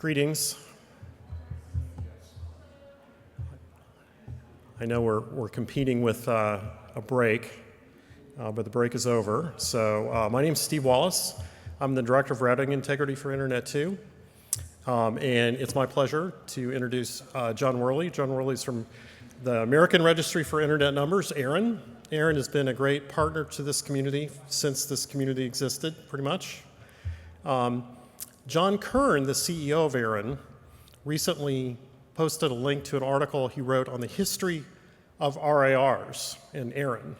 Greetings. I know we're competing with a break, but the break is over. So my name is Steve Wallace. I'm the Director of Routing Integrity for Internet 2. And it's my pleasure to introduce Jon Worley. Jon Worley is from the American Registry for Internet Numbers, ARIN. ARIN has been a great partner to this community since this community existed, pretty much. John Kern, the CEO of ARIN, recently posted a link to an article he wrote on the history of RARs in ARIN.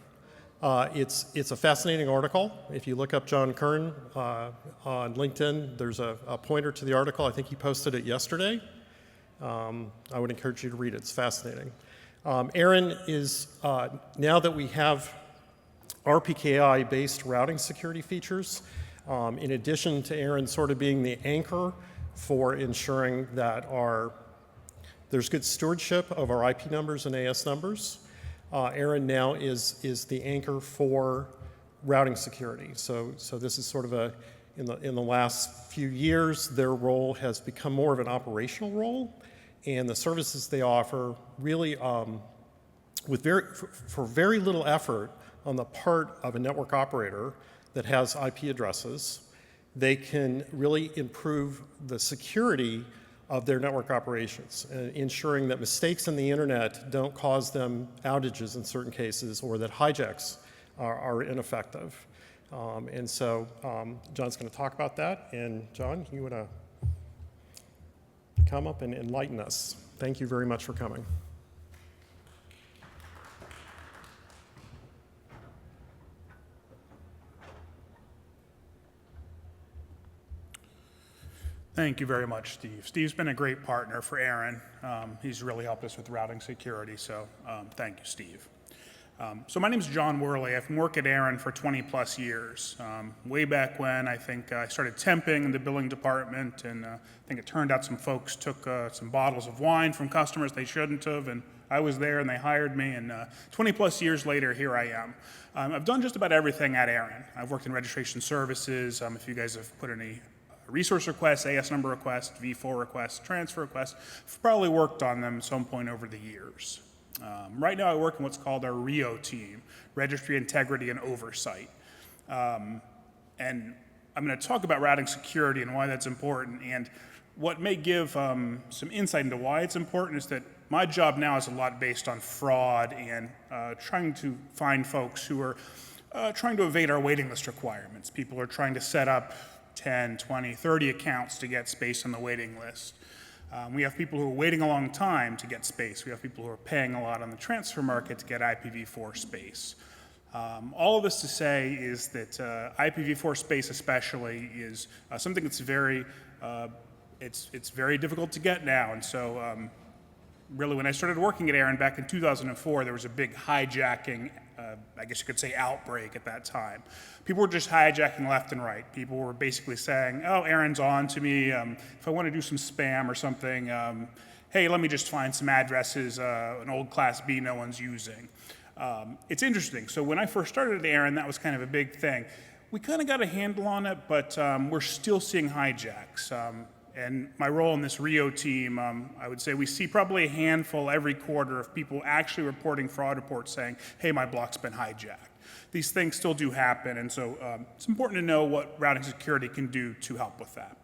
It's a fascinating article. If you look up John Kern on LinkedIn, there's a pointer to the article. I think he posted it yesterday. I would encourage you to read it. It's fascinating. ARIN is, now that we have RPKI-based routing security features, in addition to ARIN sort of being the anchor for ensuring that there's good stewardship of our IP numbers and AS numbers, ARIN now is the anchor for routing security. So this is sort of in the last few years, their role has become more of an operational role, and the services they offer really, for very little effort on the part of a network operator that has IP addresses, they can really improve the security of their network operations, ensuring that mistakes in the internet don't cause them outages in certain cases, or that hijacks are ineffective. And so John's going to talk about that. And John, you want to come up and enlighten us? Thank you very much for coming. Thank you very much, Steve. Steve's been a great partner for ARIN. He's really helped us with routing security, so thank you, Steve. So my name is Jon Worley. I've worked at ARIN for 20 plus years. Way back when, I think I started temping in the billing department, and I think it turned out some folks took some bottles of wine from customers they shouldn't have, and I was there and they hired me, and 20 plus years later, here I am. I've done just about everything at ARIN. I've worked in registration services. If you guys have put any resource requests, AS number requests, V4 requests, transfer requests. I've probably worked on them at some point over the years. Right now I work in what's called our RIO team, Registry Integrity and Oversight. And I'm going to talk about routing security and why that's important. And what may give some insight into why it's important is that my job now is a lot based on fraud and trying to find folks who are trying to evade our waiting list requirements. People are trying to set up 10, 20, 30 accounts to get space on the waiting list. We have people who are waiting a long time to get space. We have people who are paying a lot on the transfer market to get IPv4 space. All of this to say is that IPv4 space especially is something that's very difficult to get now. And so really when I started working at ARIN back in 2004, there was a big hijacking, I guess you could say, outbreak at that time. People were just hijacking left and right. People were basically saying, oh, ARIN's on to me. If I want to do some spam or something, hey, let me just find some addresses, an old Class B no one's using. It's interesting. So when I first started at ARIN, that was kind of a big thing. We kind of got a handle on it, but we're still seeing hijacks. And my role in this RIO team, I would say we see probably a handful every quarter of people actually reporting fraud reports saying, hey, my block's been hijacked. These things still do happen, and so it's important to know what routing security can do to help with that.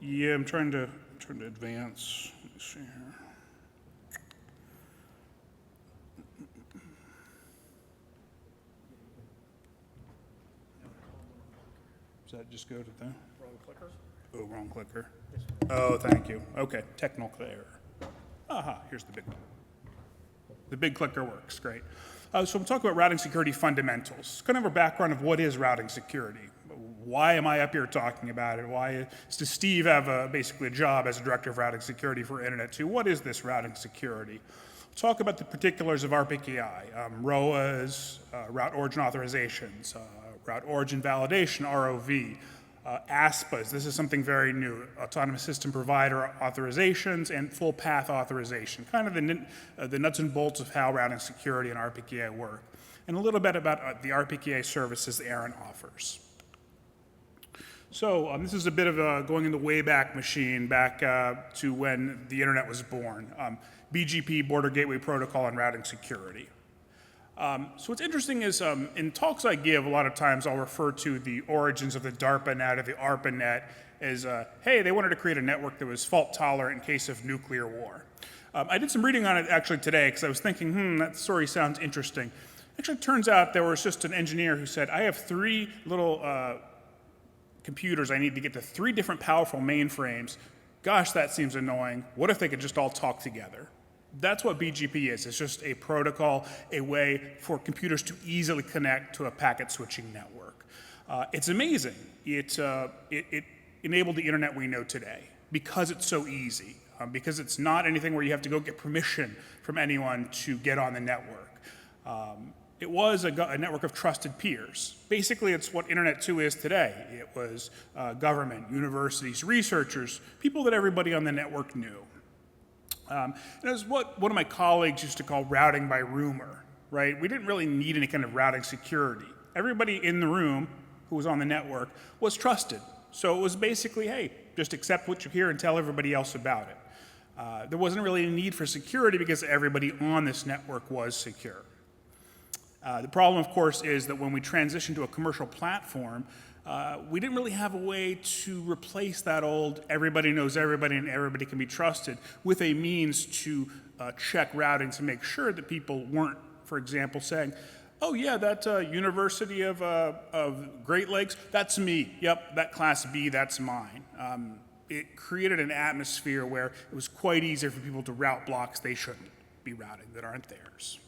Yeah, I'm trying to advance. Let me see here. Does that just go to the Wrong clicker? Oh, wrong clicker. Oh, thank you. Okay, technical error. Aha, here's the big one. The big clicker works, great. So I'm talking about routing security fundamentals. Kind of a background of what is routing security. Why am I up here talking about it? Why does Steve have basically a job as a director of routing security for Internet 2? What is this routing security? We'll talk about the particulars of RPKI, ROAs, route origin authorizations, route origin validation, ROV, ASPAs, this is something very new, Autonomous System Provider Authorizations and Full Path Authorization, kind of the nuts and bolts of how routing security and RPKI work, and a little bit about the RPKI services ARIN offers. So this is a bit of going in the Wayback Machine, back to when the internet was born. BGP, Border Gateway Protocol, and routing security. So what's interesting is in talks I give, a lot of times I'll refer to the origins of the DARPANET or the ARPANET as, hey, they wanted to create a network that was fault tolerant in case of nuclear war. I did some reading on it actually today because I was thinking, that story sounds interesting. Actually, it turns out there was just an engineer who said, I have 3 little computers I need to get to 3 different powerful mainframes. Gosh, that seems annoying. What if they could just all talk together? That's what BGP is. It's just a protocol, a way for computers to easily connect to a packet switching network. It's amazing. It enabled the internet we know today because it's so easy, because it's not anything where you have to go get permission from anyone to get on the network. It was a network of trusted peers. Basically, it's what Internet 2 is today. It was government, universities, researchers, people that everybody on the network knew. And it was what one of my colleagues used to call routing by rumor, right? We didn't really need any kind of routing security. Everybody in the room who was on the network was trusted. So it was basically, hey, just accept what you hear and tell everybody else about it. There wasn't really a need for security because everybody on this network was secure. The problem, of course, is that when we transitioned to a commercial platform, we didn't really have a way to replace that old everybody knows everybody and everybody can be trusted with a means to check routing to make sure that people weren't, for example, saying, oh yeah, that University of Great Lakes, that's me. Yep, that Class B, that's mine. It created an atmosphere where it was quite easier for people to route blocks they shouldn't be routing that aren't theirs.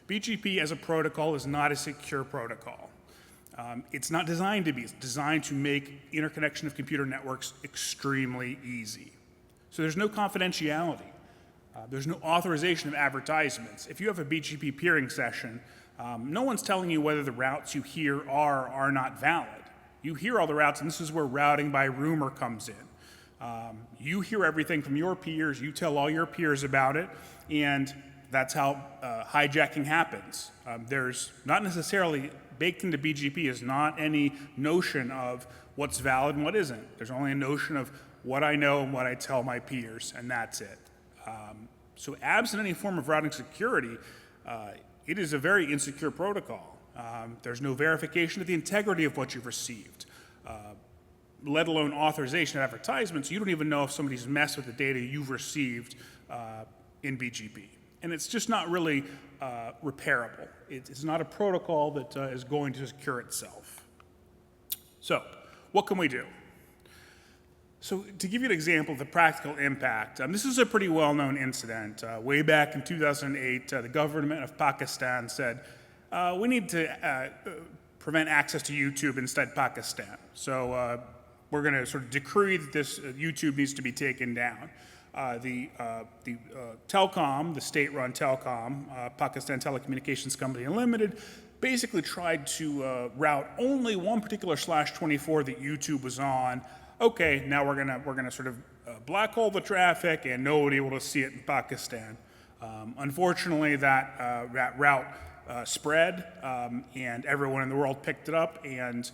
BGP as a protocol is not a secure protocol. It's not designed to be. It's designed to make interconnection of computer networks extremely easy. So there's no confidentiality. There's no authorization of advertisements. If you have a BGP peering session, no one's telling you whether the routes you hear are or are not valid. You hear all the routes, and this is where routing by rumor comes in. You hear everything from your peers, you tell all your peers about it, and that's how hijacking happens. There's not necessarily, baked into BGP is not any notion of what's valid and what isn't. There's only a notion of what I know and what I tell my peers, and that's it. So absent any form of routing security, it is a very insecure protocol. There's no verification of the integrity of what you've received, let alone authorization of advertisements. You don't even know if somebody's messed with the data you've received in BGP. And it's just not really repairable. It's not a protocol that is going to secure itself. So what can we do? So to give you an example of the practical impact, this is a pretty well-known incident. Way back in 2008, the government of Pakistan said, we need to prevent access to YouTube inside Pakistan. So we're going to sort of decree that this YouTube needs to be taken down. The telecom, the state-run telecom, Pakistan Telecommunications Company Unlimited, basically tried to route only one particular /24 that YouTube was on. Okay, now we're gonna sort of black hole the traffic and nobody will see it in Pakistan. Unfortunately, that route spread and everyone in the world picked it up, and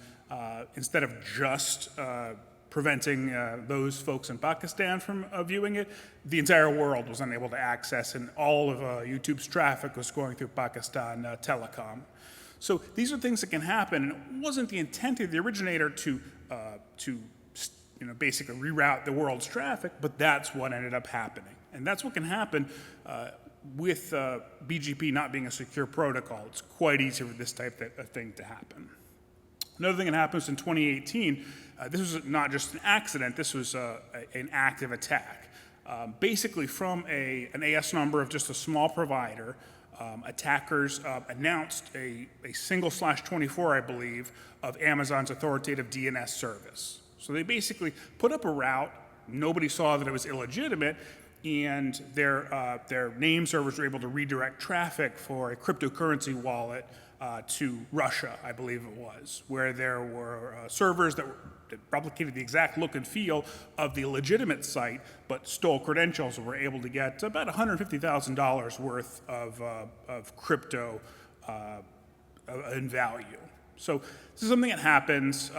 instead of just preventing those folks in Pakistan from viewing it, the entire world was unable to access, and all of YouTube's traffic was going through Pakistan Telecom. So these are things that can happen, and it wasn't the intent of the originator to basically reroute the world's traffic, but that's what ended up happening. And that's what can happen with BGP not being a secure protocol. It's quite easy for this type of thing to happen. Another thing that happens in 2018, this was not just an accident, this was an active attack. Basically from an AS number of just a small provider, attackers announced a single /24, I believe, of Amazon's authoritative DNS service. So they basically put up a route, nobody saw that it was illegitimate, and their name servers were able to redirect traffic for a cryptocurrency wallet to Russia, I believe it was, where there were servers that replicated the exact look and feel of the legitimate site, but stole credentials and were able to get about $150,000 worth of crypto in value. So this is something that happens.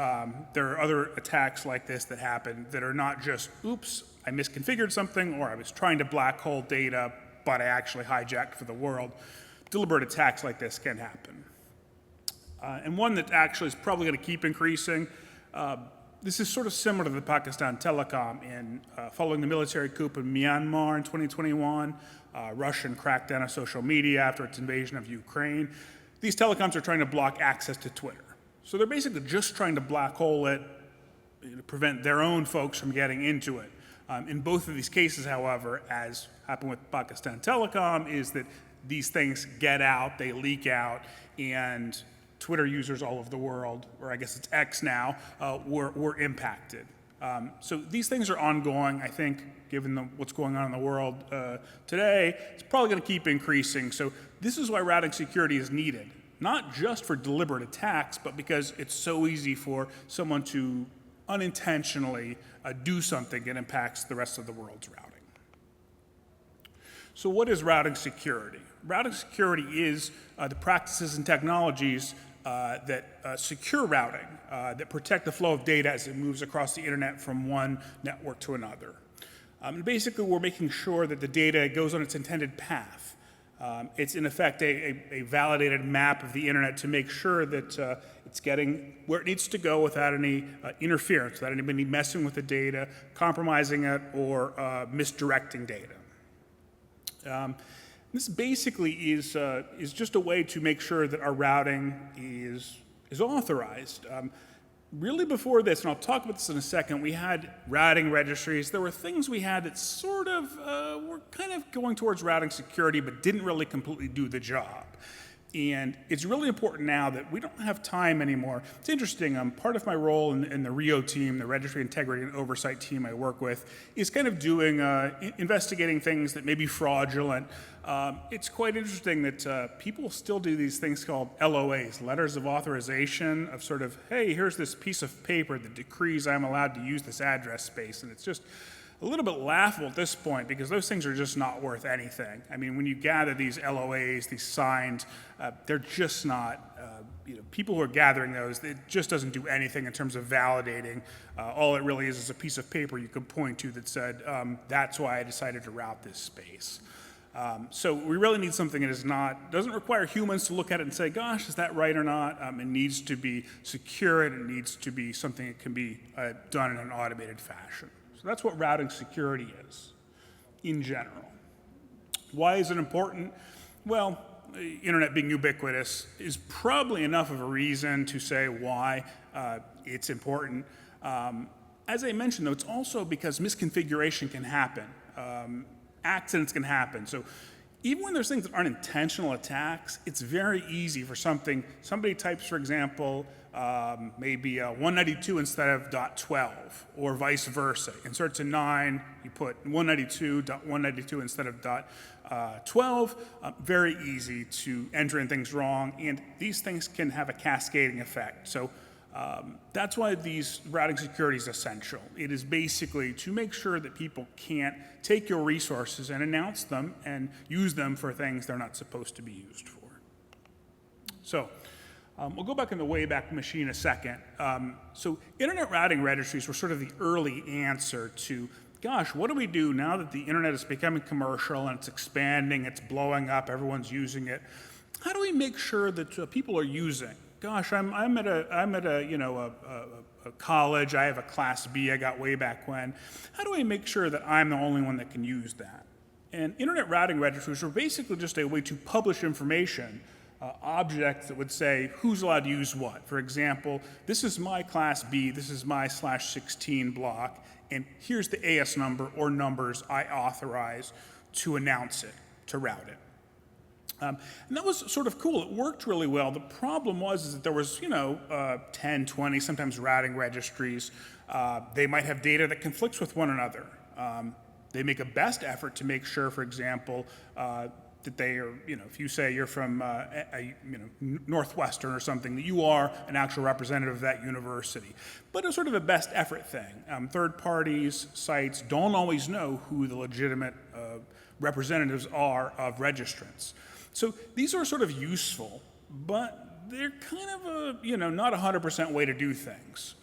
There are other attacks like this that happen that are not just, oops, I misconfigured something, or I was trying to black hole data, but I actually hijacked for the world. Deliberate attacks like this can happen. And one that actually is probably going to keep increasing. This is sort of similar to the Pakistan telecom in following the military coup in Myanmar in 2021, Russian crackdown on social media after its invasion of Ukraine. These telecoms are trying to block access to Twitter. So they're basically just trying to black hole it to prevent their own folks from getting into it. In both of these cases, however, as happened with Pakistan telecom, is that these things get out, they leak out, and Twitter users all over the world, or I guess it's X now, were impacted. So these things are ongoing. I think, given what's going on in the world today, it's probably going to keep increasing. So this is why routing security is needed, not just for deliberate attacks, but because it's so easy for someone to unintentionally do something that impacts the rest of the world's routing. So what is routing security? Routing security is the practices and technologies that secure routing, that protect the flow of data as it moves across the internet from one network to another. Basically, we're making sure that the data goes on its intended path. It's in effect a validated map of the internet to make sure that it's getting where it needs to go without any interference, without anybody messing with the data, compromising it, or misdirecting data. This basically is just a way to make sure that our routing is authorized. Really before this, and I'll talk about this in a second, we had routing registries. There were things we had that sort of were kind of going towards routing security, but didn't really completely do the job. And it's really important now that we don't have time anymore. It's interesting, part of my role in the RIO team, the Registry Integrity and Oversight team I work with, is kind of doing, investigating things that may be fraudulent. It's quite interesting that people still do these things called LOAs, letters of authorization, of sort of, hey, here's this piece of paper that decrees I'm allowed to use this address space. And it's just a little bit laughable at this point because those things are just not worth anything. I mean, when you gather these LOAs, these signed, they're just not, people who are gathering those, it just doesn't do anything in terms of validating. All it really is a piece of paper you can point to that said, that's why I decided to route this space. So we really need something that doesn't require humans to look at it and say, gosh, is that right or not? It needs to be secure and it needs to be something that can be done in an automated fashion. So that's what routing security is in general. Why is it important? Well, the internet being ubiquitous is probably enough of a reason to say why it's important. As I mentioned, though, it's also because misconfiguration can happen. Accidents can happen. So even when there's things that aren't intentional attacks, it's very easy for somebody types, for example, maybe 192 instead of .12, or vice versa. Inserts a 9, you put 192.192 instead of .12. Very easy to enter in things wrong, and these things can have a cascading effect. So that's why these routing security is essential. It is basically to make sure that people can't take your resources and announce them and use them for things they're not supposed to be used for. So we'll go back in the Wayback Machine a second. So internet routing registries were sort of the early answer to, gosh, what do we do now that the internet is becoming commercial and it's expanding, it's blowing up, everyone's using it? How do we make sure that people are using? Gosh, I'm at a college. I have a Class B I got way back when. How do I make sure that I'm the only one that can use that? And internet routing registries were basically just a way to publish information, objects that would say who's allowed to use what. For example, this is my Class B. This is my /16 block, and here's the AS number or numbers I authorize to announce it, to route it. And that was sort of cool. It worked really well. The problem was that there was, 10, 20, sometimes routing registries. They might have data that conflicts with one another. They make a best effort to make sure, for example, that they are, if you say you're from Northwestern or something, that you are an actual representative of that university. But it's sort of a best effort thing. Third parties, sites don't always know who the legitimate representatives are of registrants. So these are sort of useful, but they're kind of not 100% way to do things.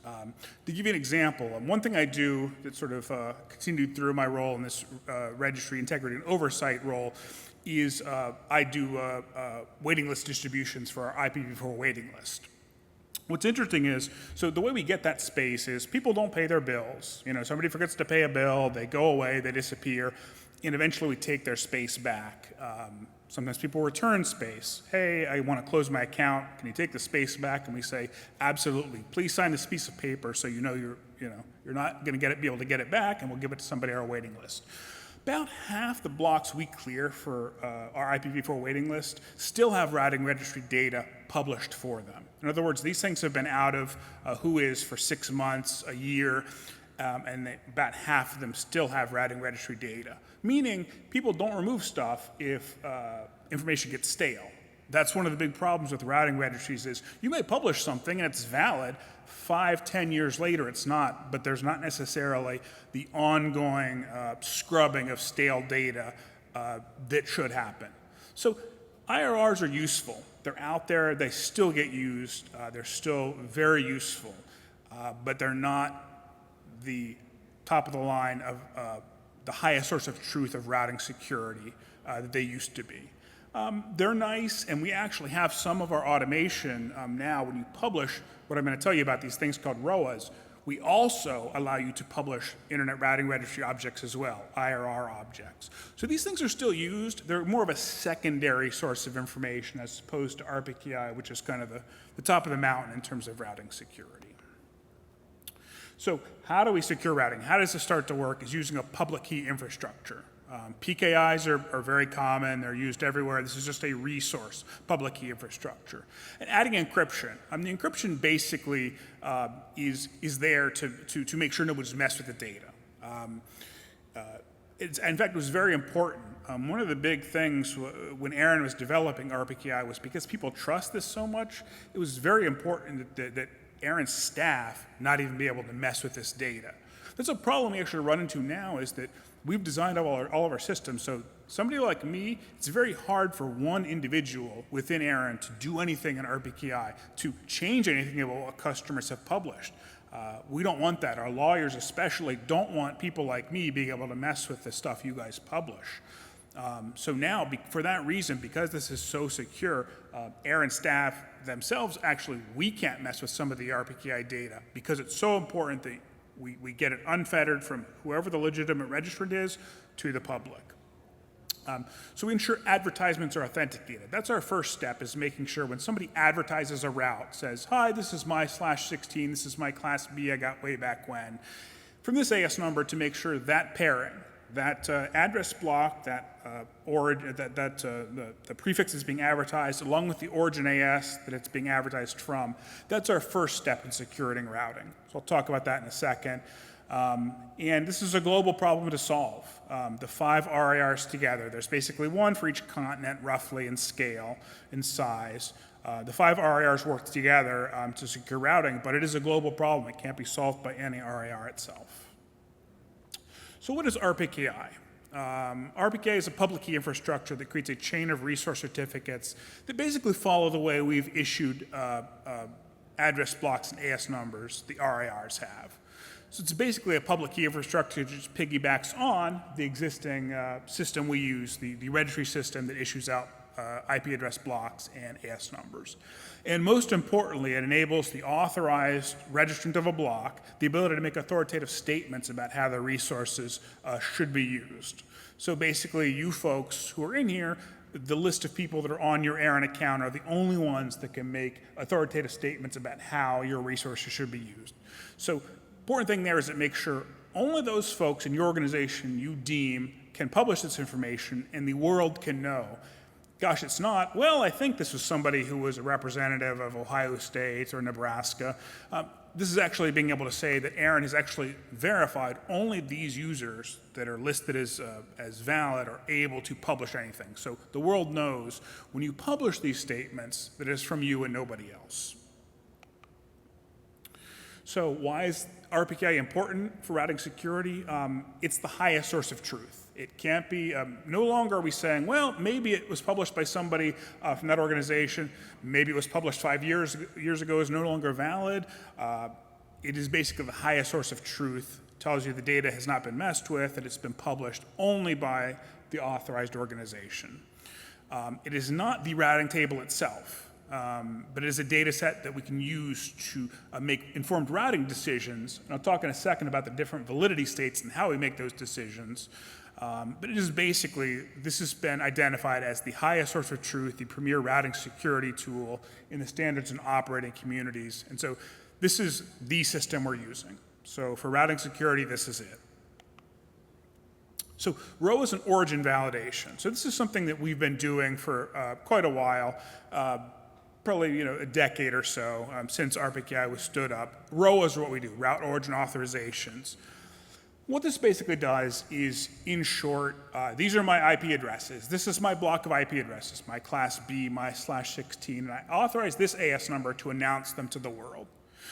To give you an example, one thing I do that sort of continued through my role in this registry integrity and oversight role is I do waiting list distributions for our IPv4 waiting list. What's interesting is, so the way we get that space is people don't pay their bills. Somebody forgets to pay a bill, they go away, they disappear, and eventually we take their space back. Sometimes people return space. Hey, I want to close my account. Can you take the space back? And we say, absolutely. Please sign this piece of paper so you're not going to be able to get it back, and we'll give it to somebody on our waiting list. About half the blocks we clear for our IPv4 waiting list still have routing registry data published for them. In other words, these things have been out of WHOIS for 6 months, a year, and about half of them still have routing registry data. Meaning, people don't remove stuff if information gets stale. That's one of the big problems with routing registries is you may publish something and it's valid, 5-10 years later it's not, but there's not necessarily the ongoing scrubbing of stale data that should happen. So IRRs are useful. They're out there, they still get used, they're still very useful, but they're not the top of the line of the highest source of truth of routing security that they used to be. They're nice, and we actually have some of our automation now. When you publish what I'm going to tell you about, these things called ROAs, we also allow you to publish Internet Routing Registry objects as well, IRR objects. So these things are still used. They're more of a secondary source of information as opposed to RPKI, which is kind of the top of the mountain in terms of routing security. So how do we secure routing? How does this start to work? Is using a public key infrastructure. PKIs are very common. They're used everywhere. This is just a resource, public key infrastructure. And adding encryption. The encryption basically is there to make sure nobody's messed with the data. In fact, it was very important. One of the big things when ARIN was developing RPKI was because people trust this so much, it was very important that ARIN's staff not even be able to mess with this data. That's a problem we actually run into now is that we've designed all of our systems, so somebody like me, it's very hard for one individual within ARIN to do anything in RPKI, to change anything about what customers have published. We don't want that. Our lawyers especially don't want people like me being able to mess with the stuff you guys publish. So now, for that reason, because this is so secure, ARIN staff themselves, actually, we can't mess with some of the RPKI data because it's so important that we get it unfettered from whoever the legitimate registrant is to the public. So we ensure advertisements are authenticated. That's our first step, is making sure when somebody advertises a route, says, hi, this is my /16, this is my class B I got way back when, from this AS number to make sure that pairing, that address block, the prefix is being advertised along with the origin AS that it's being advertised from. That's our first step in securing routing. So I'll talk about that in a second. And this is a global problem to solve. The 5 RARs together, there's basically one for each continent roughly in scale, in size. The 5 RARs work together to secure routing, but it is a global problem. It can't be solved by any RAR itself. So what is RPKI? RPKI is a public key infrastructure that creates a chain of resource certificates that basically follow the way we've issued address blocks and AS numbers the RARs have. So it's basically a public key infrastructure that just piggybacks on the existing system we use, the registry system that issues out IP address blocks and AS numbers. And most importantly, it enables the authorized registrant of a block the ability to make authoritative statements about how the resources should be used. So basically, you folks who are in here, the list of people that are on your ARIN account are the only ones that can make authoritative statements about how your resources should be used. So important thing there is to make sure only those folks in your organization you deem can publish this information and the world can know. Gosh, it's not, well, I think this was somebody who was a representative of Ohio State or Nebraska. this is actually being able to say that ARIN has actually verified only these users that are listed as valid are able to publish anything. So the world knows when you publish these statements that it's from you and nobody else. So why is RPKI important for routing security? It's the highest source of truth. It can't be, no longer are we saying, well, maybe it was published by somebody from that organization, maybe it was published 5 years ago, is no longer valid. It is basically the highest source of truth. Tells you the data has not been messed with, that it's been published only by the authorized organization. It is not the routing table itself, but it is a data set that we can use to make informed routing decisions. And I'll talk in a second about the different validity states and how we make those decisions. But it is basically, this has been identified as the highest source of truth, the premier routing security tool in the standards and operating communities. And so this is the system we're using. So for routing security, this is it. So ROA is an origin validation. So this is something that we've been doing for quite a while, probably a decade or so since RPKI was stood up. ROA is what we do, route origin authorizations. What this basically does is, in short, these are my IP addresses. This is my block of IP addresses, my class B, my /16, and I authorize this AS number to announce them to the world.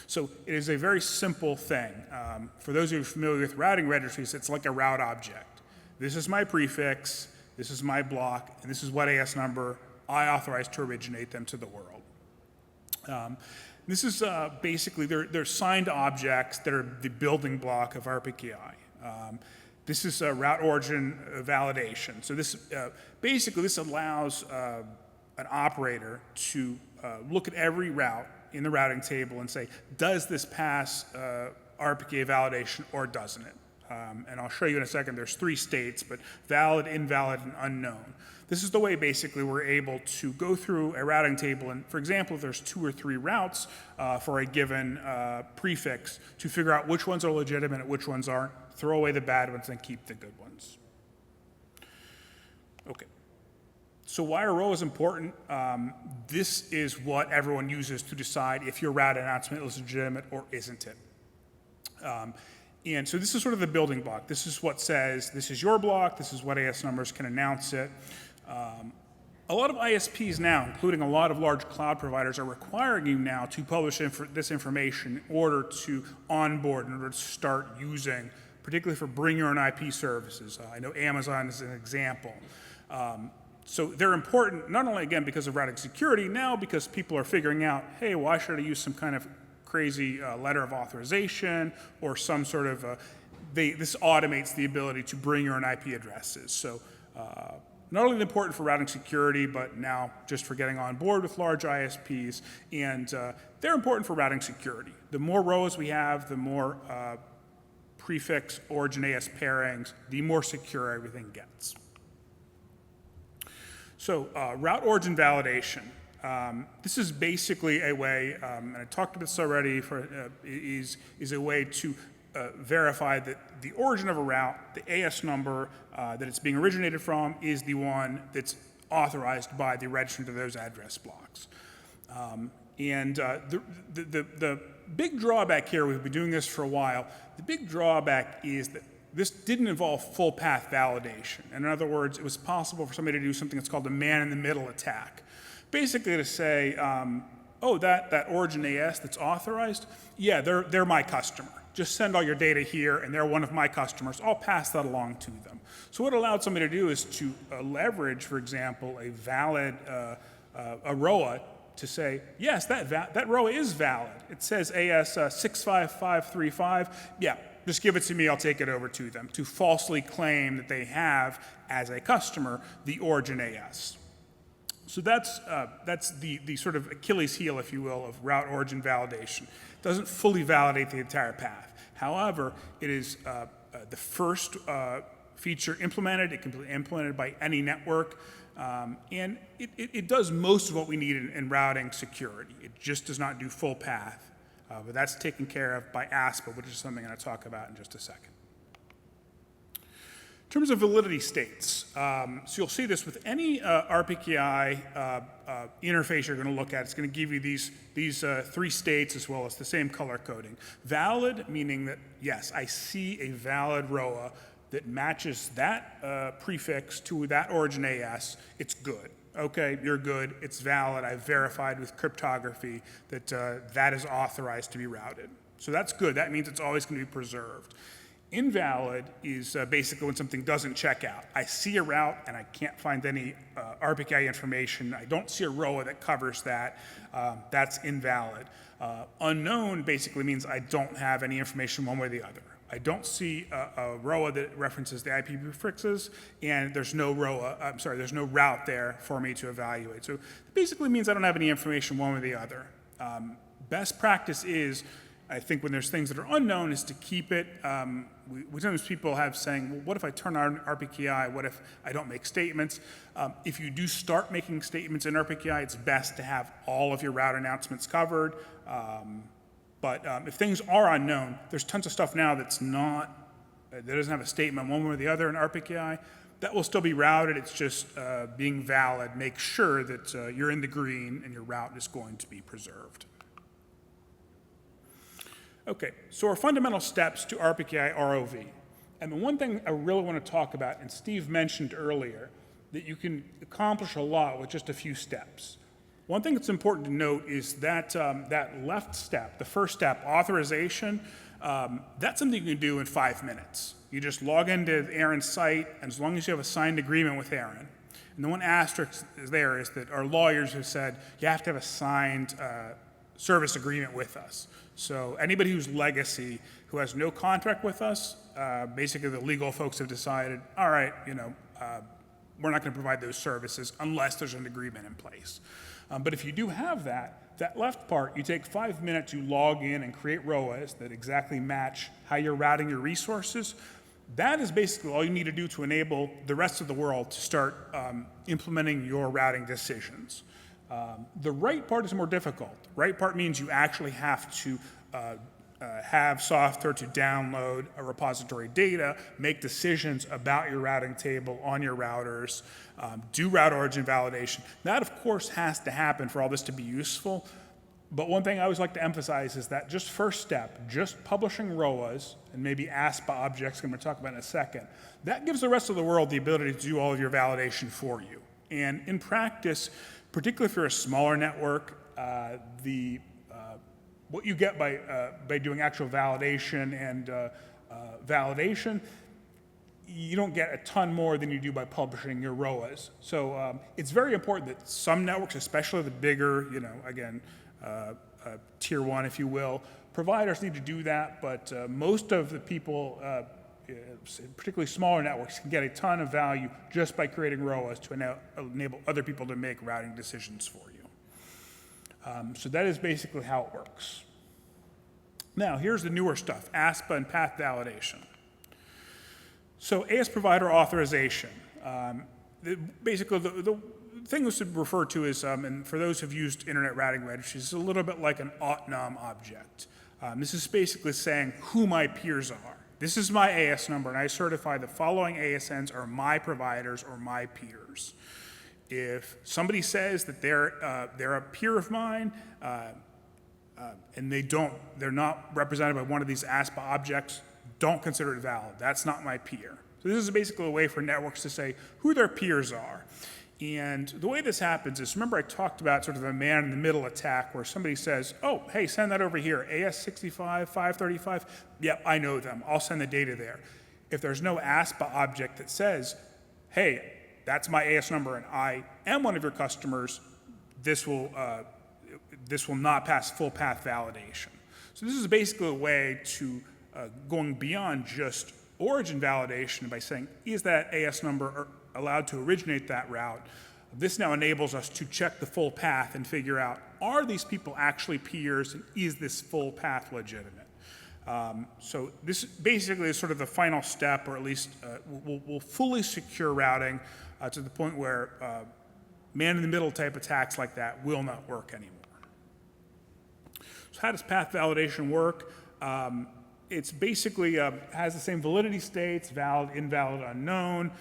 So it is a very simple thing. For those of you familiar with routing registries, it's like a route object. This is my prefix, this is my block, and this is what AS number I authorize to originate them to the world. This is basically, they're signed objects that are the building block of RPKI. This is a route origin validation. So this basically this allows an operator to look at every route in the routing table and say, does this pass RPKI validation or doesn't it? And I'll show you in a second, there's 3 states, but valid, invalid, and unknown. This is the way basically we're able to go through a routing table and, for example, if there's 2 or 3 routes for a given prefix, to figure out which ones are legitimate and which ones aren't, throw away the bad ones and keep the good ones. Okay. So why are ROAs important? This is what everyone uses to decide if your route announcement is legitimate or isn't it. And so this is sort of the building block. This is what says, this is your block, this is what AS numbers can announce it. A lot of ISPs now, including a lot of large cloud providers, are requiring you now to publish this information in order to onboard, in order to start using, particularly for bring your own IP services. I know Amazon is an example. So they're important, not only, again, because of routing security, now because people are figuring out, hey, why should I use some kind of crazy letter of authorization or some sort of, this automates the ability to bring your own IP addresses. So not only important for routing security, but now just for getting on board with large ISPs, and they're important for routing security. The more rows we have, the more prefix origin AS pairings, the more secure everything gets. So route origin validation. This is basically a way, and I talked about this already, is a way to verify that the origin of a route, the AS number that it's being originated from, is the one that's authorized by the registrant of those address blocks. The big drawback here, we've been doing this for a while, the big drawback is that this didn't involve full path validation. In other words, it was possible for somebody to do something that's called a man-in-the-middle attack. Basically to say, oh, that origin AS that's authorized, yeah, they're my customer. Just send all your data here, and they're one of my customers. I'll pass that along to them. So what it allowed somebody to do is to leverage, for example, a valid a ROA to say, yes, that ROA is valid. It says AS 65535. Yeah, just give it to me. I'll take it over to them, to falsely claim that they have, as a customer, the origin AS. So that's the sort of Achilles heel, if you will, of route origin validation. It doesn't fully validate the entire path. However, it is the first feature implemented. It can be implemented by any network. And it does most of what we need in routing security. It just does not do full path. But that's taken care of by ASPA, which is something I'm going to talk about in just a second. terms of validity states, so you'll see this with any RPKI interface you're going to look at. It's going to give you these three states as well as the same color coding. Valid, meaning that, yes, I see a valid ROA that matches that prefix to that origin AS. It's good. Okay, you're good. It's valid. I've verified with cryptography that that is authorized to be routed. So that's good. That means it's always going to be preserved. Invalid is basically when something doesn't check out. I see a route and I can't find any RPKI information. I don't see a ROA that covers that. That's invalid. Unknown basically means I don't have any information one way or the other. I don't see a ROA that references the IP prefixes, and there's no there's no route there for me to evaluate. So it basically means I don't have any information one way or the other. Best practice is, I think when there's things that are unknown, is to keep it. Sometimes people have saying, well, what if I turn on RPKI? What if I don't make statements? If you do start making statements in RPKI, it's best to have all of your route announcements covered. But if things are unknown, there's tons of stuff now that doesn't have a statement one way or the other in RPKI. That will still be routed. It's just being valid. Make sure that you're in the green and your route is going to be preserved. Okay, so our fundamental steps to RPKI ROV. And the one thing I really want to talk about, and Steve mentioned earlier, that you can accomplish a lot with just a few steps. One thing that's important to note is that that left step, the first step, authorization, that's something you can do in 5 minutes. You just log into ARIN's site, and as long as you have a signed agreement with ARIN. And the one asterisk there is that our lawyers have said you have to have a signed service agreement with us. So anybody who's legacy, who has no contract with us, basically the legal folks have decided, all right, we're not going to provide those services unless there's an agreement in place. But if you do have that left part, you take 5 minutes, you log in and create ROAs that exactly match how you're routing your resources. That is basically all you need to do to enable the rest of the world to start implementing your routing decisions. The right part is more difficult. Right part means you actually have to have software to download a repository data, make decisions about your routing table on your routers, do route origin validation. That, of course, has to happen for all this to be useful. But one thing I always like to emphasize is that just first step, just publishing ROAs and maybe ASPA objects, I'm going to talk about in a second, that gives the rest of the world the ability to do all of your validation for you. And in practice, particularly if you're a smaller network, what you get by doing actual validation and validation, you don't get a ton more than you do by publishing your ROAs. So it's very important that some networks, especially the bigger, tier one, if you will, providers need to do that, but most of the people, particularly smaller networks, can get a ton of value just by creating ROAs to enable other people to make routing decisions for you. So that is basically how it works. Now, here's the newer stuff, ASPA and path validation. So AS provider authorization. Basically, the thing this would refer to is, and for those who've used internet routing registries, it's a little bit like an auth-num object. This is basically saying who my peers are. This is my AS number, and I certify the following ASNs are my providers or my peers. If somebody says that they're a peer of mine, and they're not represented by one of these ASPA objects, don't consider it valid. That's not my peer. So this is basically a way for networks to say who their peers are. And the way this happens is, remember I talked about sort of a man-in-the-middle attack where somebody says, oh, hey, send that over here, AS65, 535, yep, I know them, I'll send the data there. If there's no ASPA object that says, hey, that's my AS number and I am one of your customers, this will not pass full path validation. So this is basically a way to going beyond just origin validation by saying, is that AS number allowed to originate that route? This now enables us to check the full path and figure out, are these people actually peers, and is this full path legitimate? So this basically is sort of the final step, or at least will fully secure routing to the point where man-in-the-middle type attacks like that will not work anymore. So how does path validation work? It's basically has the same validity states, valid, invalid, unknown.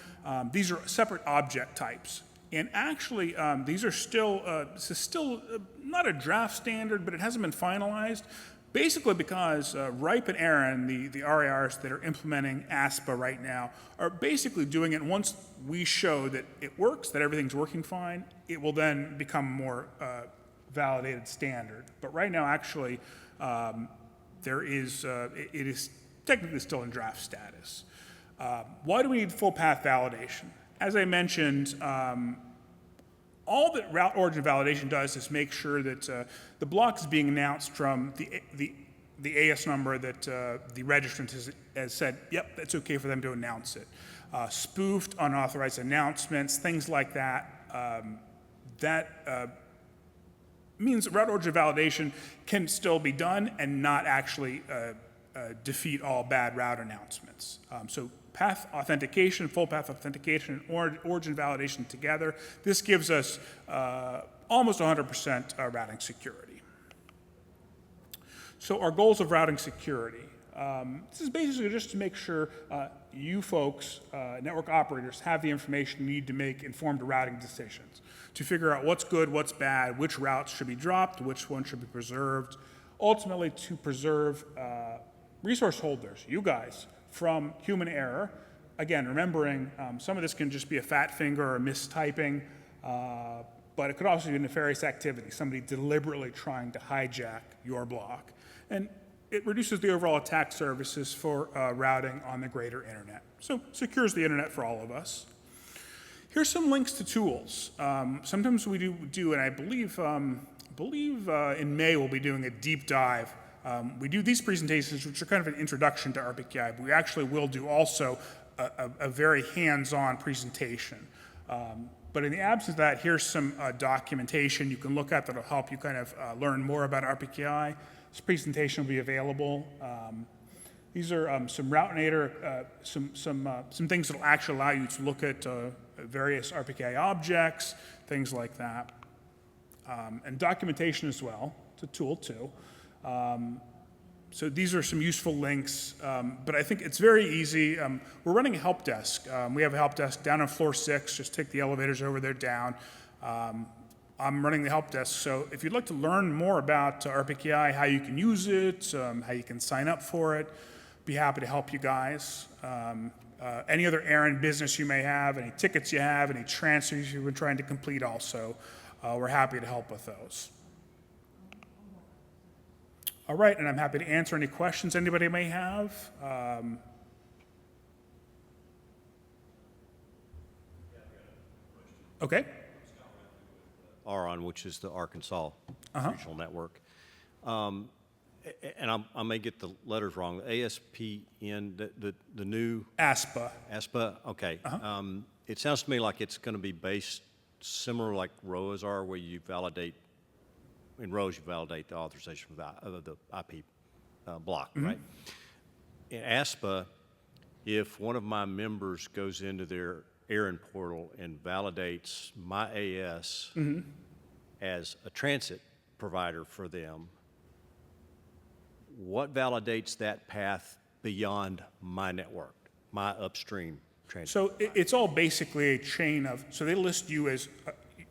These are separate object types. And actually, these are still, this is still not a draft standard, but it hasn't been finalized. Basically because RIPE and ARIN, the RARs that are implementing ASPA right now, are basically doing it once we show that it works, that everything's working fine, it will then become a more validated standard. But right now, actually, it is technically still in draft status. Why do we need full path validation? As I mentioned, all that route origin validation does is make sure that the block is being announced from the AS number that the registrant has said, yep, that's okay for them to announce it. Spoofed, unauthorized announcements, things like that. That means that route origin validation can still be done and not actually defeat all bad route announcements. So path authentication, full path authentication, and origin validation together, this gives us almost 100% routing security. So our goals of routing security. This is basically just to make sure you folks, network operators, have the information you need to make informed routing decisions, to figure out what's good, what's bad, which routes should be dropped, which ones should be preserved, ultimately to preserve resource holders, you guys, from human error. Again, remembering some of this can just be a fat finger or mistyping, but it could also be nefarious activity, somebody deliberately trying to hijack your block. And it reduces the overall attack services for routing on the greater internet. So secures the internet for all of us. Here's some links to tools. Sometimes we do, and I believe in May we'll be doing a deep dive. We do these presentations, which are kind of an introduction to RPKI, but we actually will do also a very hands-on presentation. But in the absence of that, here's some documentation you can look at that'll help you kind of learn more about RPKI. This presentation will be available. These are some Routeinator, some things that'll actually allow you to look at various RPKI objects, things like that. And documentation as well. It's a tool too. So these are some useful links, but I think it's very easy. We're running a help desk. We have a help desk down on floor 6. Just take the elevators over there down. I'm running the help desk, so if you'd like to learn more about RPKI, how you can use it, how you can sign up for it, be happy to help you guys. Any other ARIN business you may have, any tickets you have, any transfers you've been trying to complete also, we're happy to help with those. All right, and I'm happy to answer any questions anybody may have. Okay. ARIN, which is the Arkansas Regional Network. And I may get the letters wrong. ASPN, the new... ASPA. ASPA, okay. It sounds to me like it's going to be based similar like ROAs are, where you validate, in ROAs you validate the authorization of the IP block, right? In ASPA, if one of my members goes into their ARIN portal and validates my AS as a transit provider for them, what validates that path beyond my network, my upstream transit? So it's all basically a chain of, so they list you as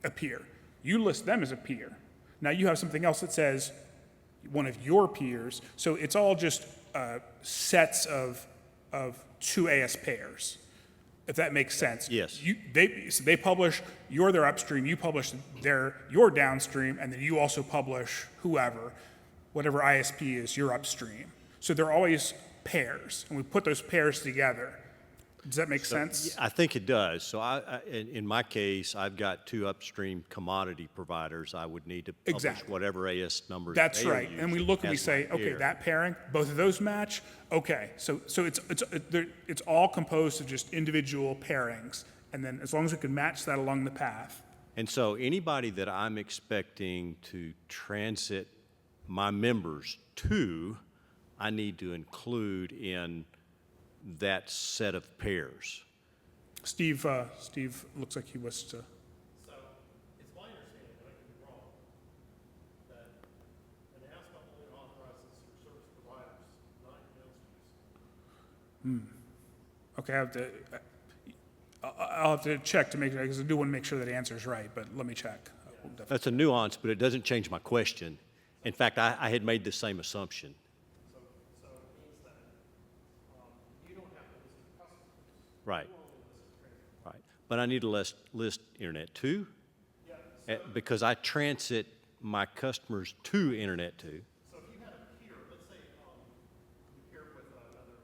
a peer. You list them as a peer. Now you have something else that says one of your peers. So it's all just sets of 2 AS pairs, if that makes sense. Yes. So they publish, you're their upstream, you publish your downstream, and then you also publish whatever ISP is your upstream. So they're always pairs, and we put those pairs together. Does that make sense? I think it does. So in my case, I've got 2 upstream commodity providers. I would need to publish whatever AS numbers. That's right. And we look and we say, okay, that pairing, both of those match. Okay, so it's all composed of just individual pairings, and then as long as we can match that along the path. And so anybody that I'm expecting to transit my members to, I need to include in that set of pairs. Steve looks like he was to. So it's my understanding, but I could be wrong, that an ASPA only authorizes your service providers, not your downstream Okay, I'll have to check to make sure, because I do want to make sure that answer is right, but let me check. We'll definitely- That's a nuance, but it doesn't change my question. In fact, I had made the same assumption. So it means that you don't have to list your customers. Right, You only list your transit. right. But I need to list Internet 2 because I transit my customers to Internet 2. So if you had a peer, let's say you peer with another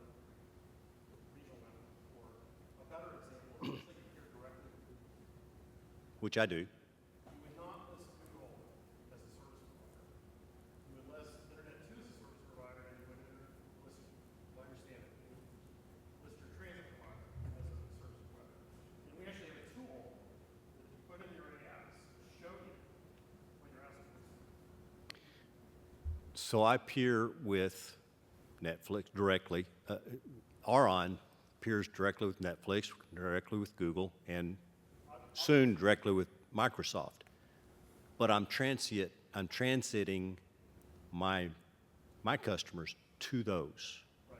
regional network, or a better example, let's say you peer directly with Google. Which I do. You would not list Google as a service provider. You would list Internet 2 as a service provider, and you would list, well, I understand it, you would list your transit provider as a service provider. And we actually have a tool that you put in your apps to show you when you're asking for something. So I peer with Netflix directly. RON peers directly with Netflix, directly with Google, and soon directly with Microsoft. But I'm transiting my customers to those. Right.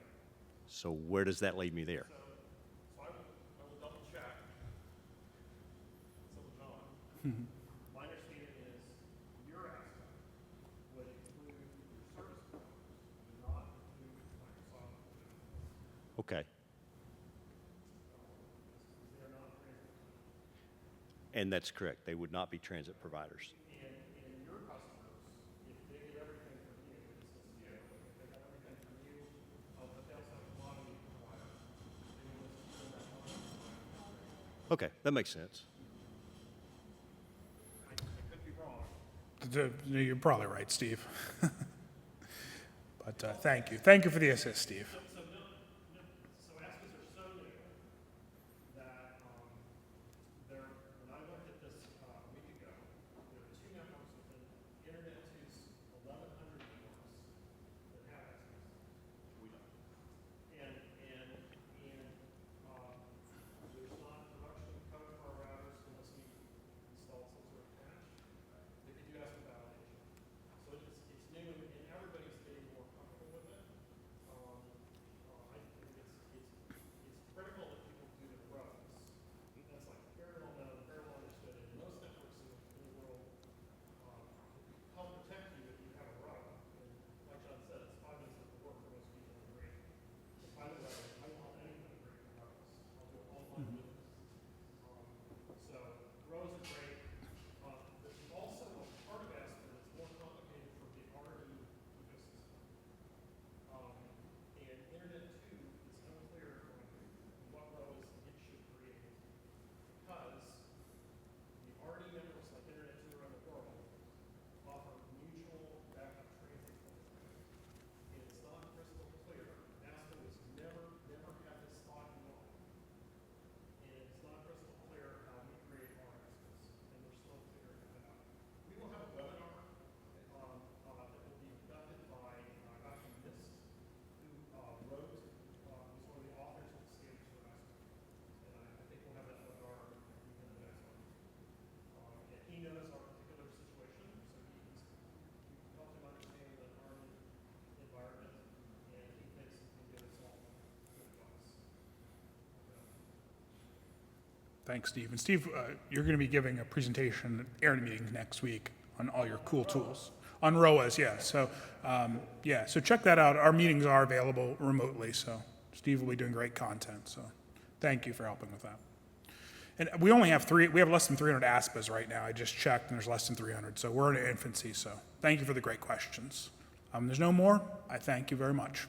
So where does that leave me there? So I will double check. So John, my understanding is your aspect would include your service providers, but not include Microsoft. Okay. They're not transit. And that's correct. They would not be transit providers. And your customers, if they get everything from you, it's you, if they got everything from you, but they also have a commodity provider, they will list you in that commodity provider. Okay, that makes sense. I could be wrong. You're probably right, Steve. But thank you. Thank you for the assist, Steve. So ASPIs are so new that when I looked at this a week ago, there are two networks within Internet 2's 1,100 networks that have ASPIs. We don't. And there's not production code for our routers unless we install some sort of patch that could do ASPI validation. So it's new and everybody's getting more comfortable with it. I think it's critical that people do the rows. That's like very well known, very well understood, and most networks in the world help protect you if you have a row. And like John said, it's 5 minutes of work for most people to break. And by the way, I won't help anyone to break the rows. I'll do it all my business. So rows are great. There's also a part of ASPIN that's more complicated for the RE ecosystem. And Internet 2 is unclear on what rows it should create because the RE networks like Internet 2 around the world offer mutual backup transit programs. And it's not crystal clear. ASPIN was never had this thought involved. And it's not crystal clear how we create our ASPINs. And we're still figuring that out. We will have a webinar that will be conducted by Dr. Mist, who wrote, was one of the authors of the standards for ASPIN. And I think we'll have that webinar at the end of next month. And he knows our particular situation, so we helped him understand the current environment, and he thinks he can give us all good advice. Thanks, Steve. And Steve, you're going to be giving a presentation at ARIN meeting next week on all your cool tools. On ROAS, yeah. So, so check that out. Our meetings are available remotely, so Steve will be doing great content. So thank you for helping with that. And we only have we have less than 300 ASPIs right now. I just checked, and there's less than 300. So we're in infancy, so thank you for the great questions. There's no more. I thank you very much.